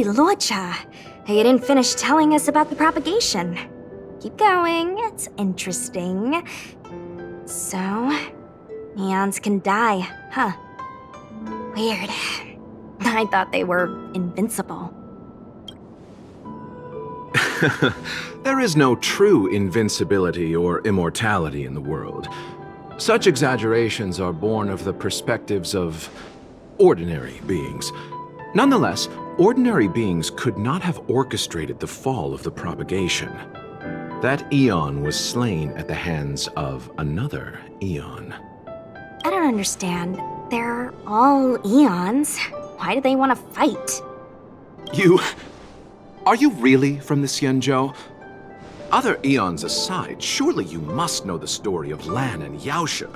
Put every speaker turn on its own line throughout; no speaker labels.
Hey, Locha. You didn't finish telling us about the propagation. Keep going, it's interesting. So, eons can die, huh? Weird. I thought they were invincible.
There is no true invincibility or immortality in the world. Such exaggerations are born of the perspectives of ordinary beings. Nonetheless, ordinary beings could not have orchestrated the fall of the propagation. That eon was slain at the hands of another eon.
I don't understand. They're all eons. Why do they want to fight?
Are you really from the Xianzhou? Other eons aside, surely you must know the story of Lan and Yaoshe.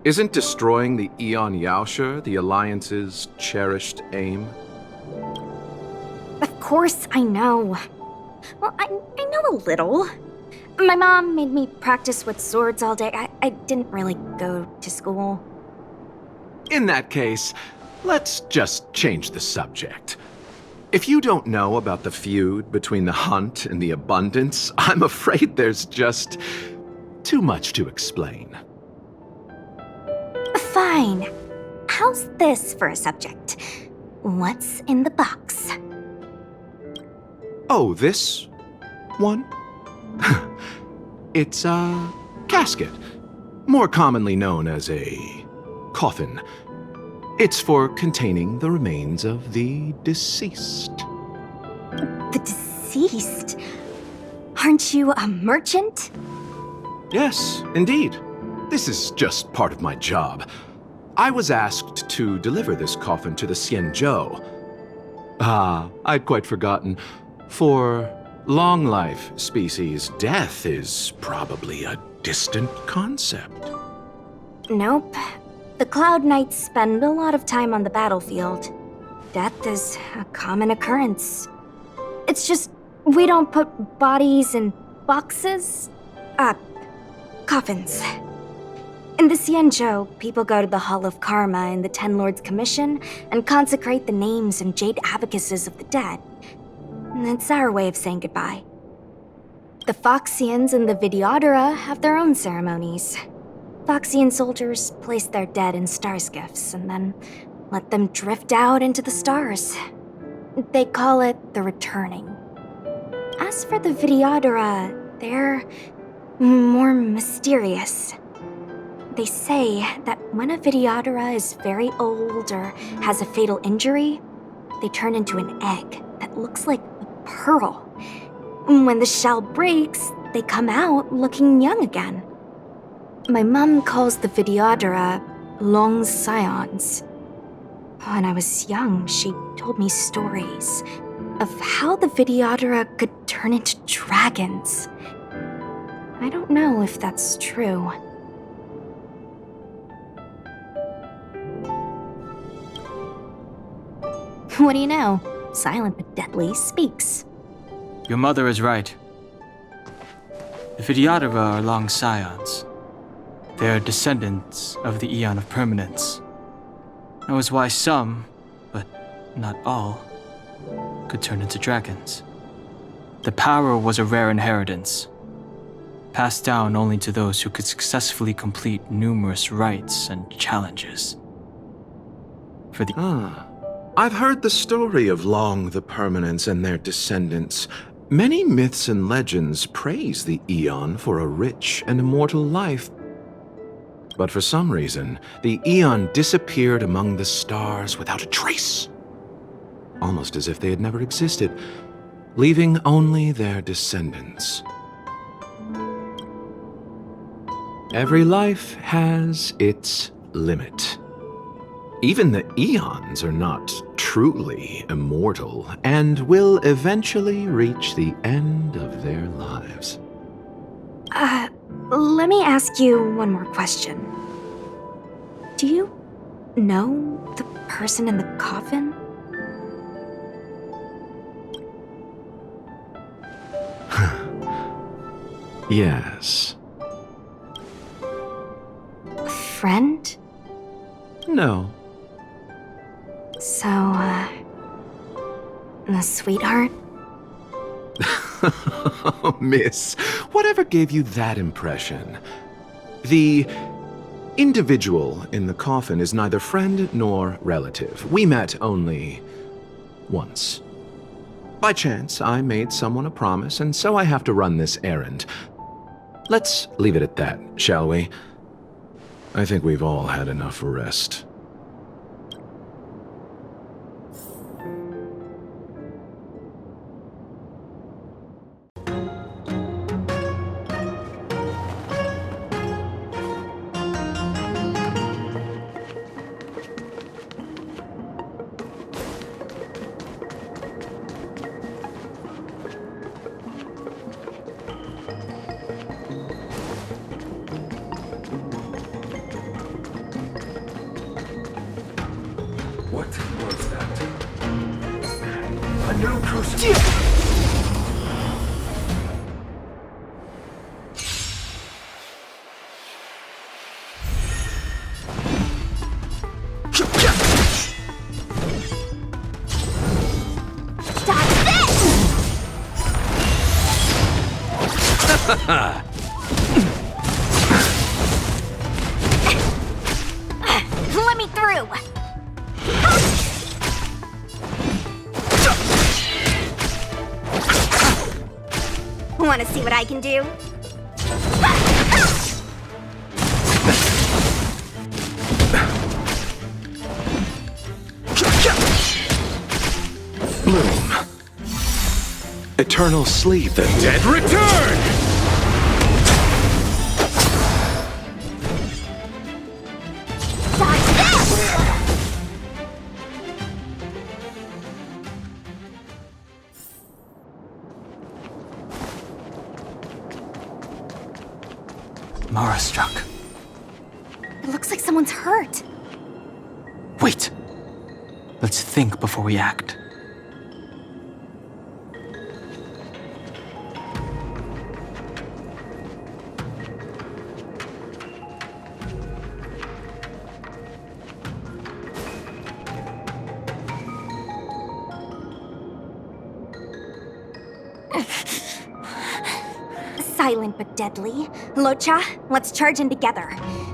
Isn't destroying the Eon Yaoshe the Alliance's cherished aim?
Of course I know. Well, I know a little. My mom made me practice with swords all day. I didn't really go to school.
In that case, let's just change the subject. If you don't know about the feud between the Hunt and the Abundance, I'm afraid there's just too much to explain.
Fine. How's this for a subject? What's in the box?
Oh, this one? It's a casket, more commonly known as a coffin. It's for containing the remains of the deceased.
The deceased? Aren't you a merchant?
Yes, indeed. This is just part of my job. I was asked to deliver this coffin to the Xianzhou. I'd quite forgotten. For long life species, death is probably a distant concept.
Nope. The Cloud Knights spend a lot of time on the battlefield. Death is a common occurrence. It's just, we don't put bodies in boxes? Coffins. In the Xianzhou, people go to the Hall of Karma in the Ten Lords Commission and consecrate the names and jade abacuses of the dead. It's our way of saying goodbye. The Foxians and the Vidyadhara have their own ceremonies. Foxian soldiers place their dead in star skiffs and then let them drift out into the stars. They call it the returning. As for the Vidyadhara, they're more mysterious. They say that when a Vidyadhara is very old or has a fatal injury, they turn into an egg that looks like a pearl. When the shell breaks, they come out looking young again. My mom calls the Vidyadhara long scions. When I was young, she told me stories of how the Vidyadhara could turn into dragons. I don't know if that's true. What do you know? Silent but deadly speaks.
Your mother is right. The Vidyadhara are long scions. They are descendants of the Eon of Permanence. That was why some, but not all, could turn into dragons. The power was a rare inheritance, passed down only to those who could successfully complete numerous rites and challenges.
I've heard the story of Long the Permanence and their descendants. Many myths and legends praise the Eon for a rich and immortal life. But for some reason, the Eon disappeared among the stars without a trace. Almost as if they had never existed, leaving only their descendants. Every life has its limit. Even the Eons are not truly immortal and will eventually reach the end of their lives.
Let me ask you one more question. Do you know the person in the coffin?
Yes.
A friend?
No.
So, A sweetheart?
Miss, whatever gave you that impression? The individual in the coffin is neither friend nor relative. We met only once. By chance, I made someone a promise, and so I have to run this errand. Let's leave it at that, shall we? I think we've all had enough rest.
What was that? A new crucible!
Let me through! Want to see what I can do?
Bloom. Eternal sleep. The dead return!
Dodge this!
Mara struck.
It looks like someone's hurt.
Wait! Let's think before we act.
Silent but deadly. Locha, let's charge in together.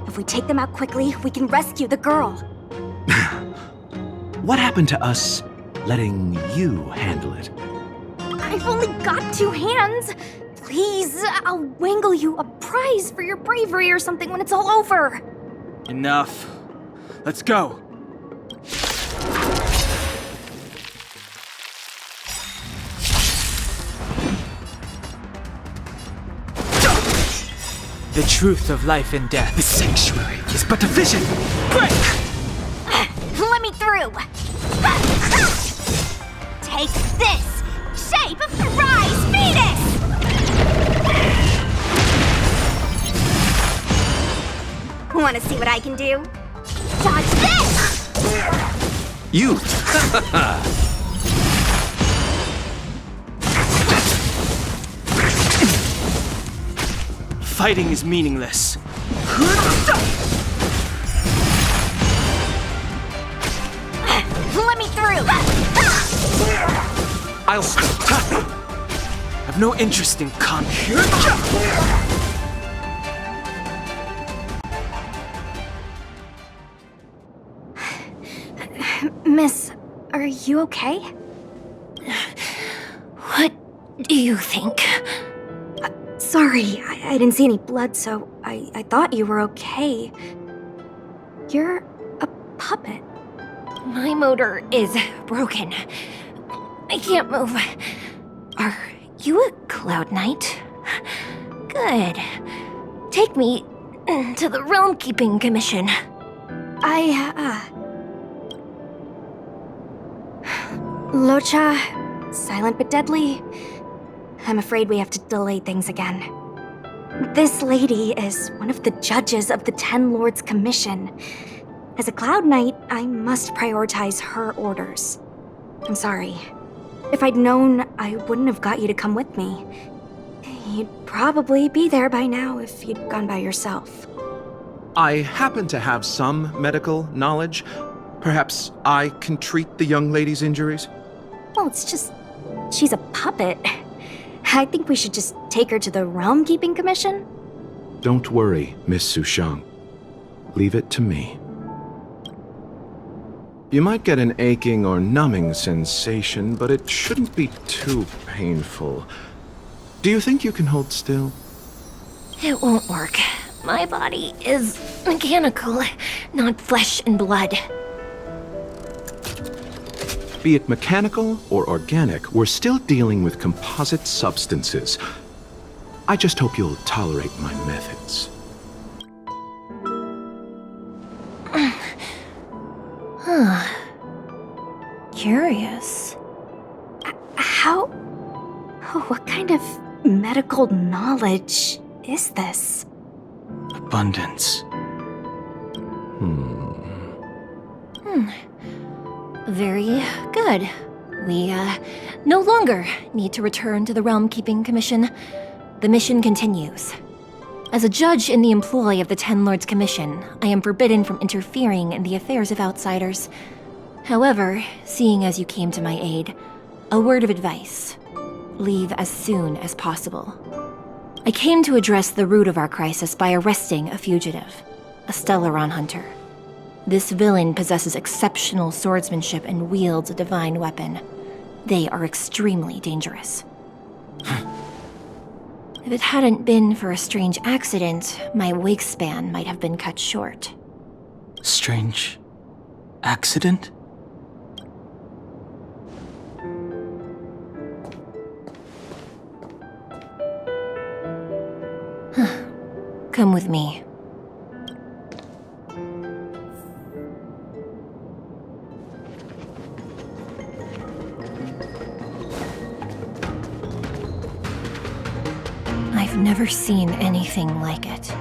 If we take them out quickly, we can rescue the girl.
What happened to us letting you handle it?
I've only got 2 hands. Please, I'll wangle you a prize for your bravery or something when it's all over.
Enough. Let's go. The truth of life and death. The sanctuary is but a vision. Break!
Let me through. Take this! Shape of the rise fetus! Want to see what I can do? Dodge this!
You!
Fighting is meaningless.
Let me through!
I'll stop. I've no interest in conflict.
Miss, are you okay?
What do you think?
Sorry, I didn't see any blood, so I thought you were okay. You're a puppet.
My motor is broken. I can't move. Are you a Cloud Knight? Good. Take me to the Realm Keeping Commission.
Locha, silent but deadly. I'm afraid we have to delay things again. This lady is one of the judges of the Ten Lords Commission. As a Cloud Knight, I must prioritize her orders. I'm sorry. If I'd known, I wouldn't have got you to come with me. You'd probably be there by now if you'd gone by yourself.
I happen to have some medical knowledge. Perhaps I can treat the young lady's injuries?
Well, it's just... she's a puppet. I think we should just take her to the Realm Keeping Commission.
Don't worry, Miss Sushang. Leave it to me. You might get an aching or numbing sensation, but it shouldn't be too painful. Do you think you can hold still?
It won't work. My body is mechanical, not flesh and blood.
Be it mechanical or organic, we're still dealing with composite substances. I just hope you'll tolerate my methods.
Curious.
How... oh, what kind of medical knowledge is this?
Abundance.
Very good. We, no longer need to return to the Realm Keeping Commission. The mission continues. As a judge in the employ of the Ten Lords Commission, I am forbidden from interfering in the affairs of outsiders. However, seeing as you came to my aid, a word of advice. Leave as soon as possible. I came to address the root of our crisis by arresting a fugitive, a Stellaron hunter. This villain possesses exceptional swordsmanship and wields a divine weapon. They are extremely dangerous. If it hadn't been for a strange accident, my wingspan might have been cut short.
Strange accident?
Come with me. I've never seen anything like it.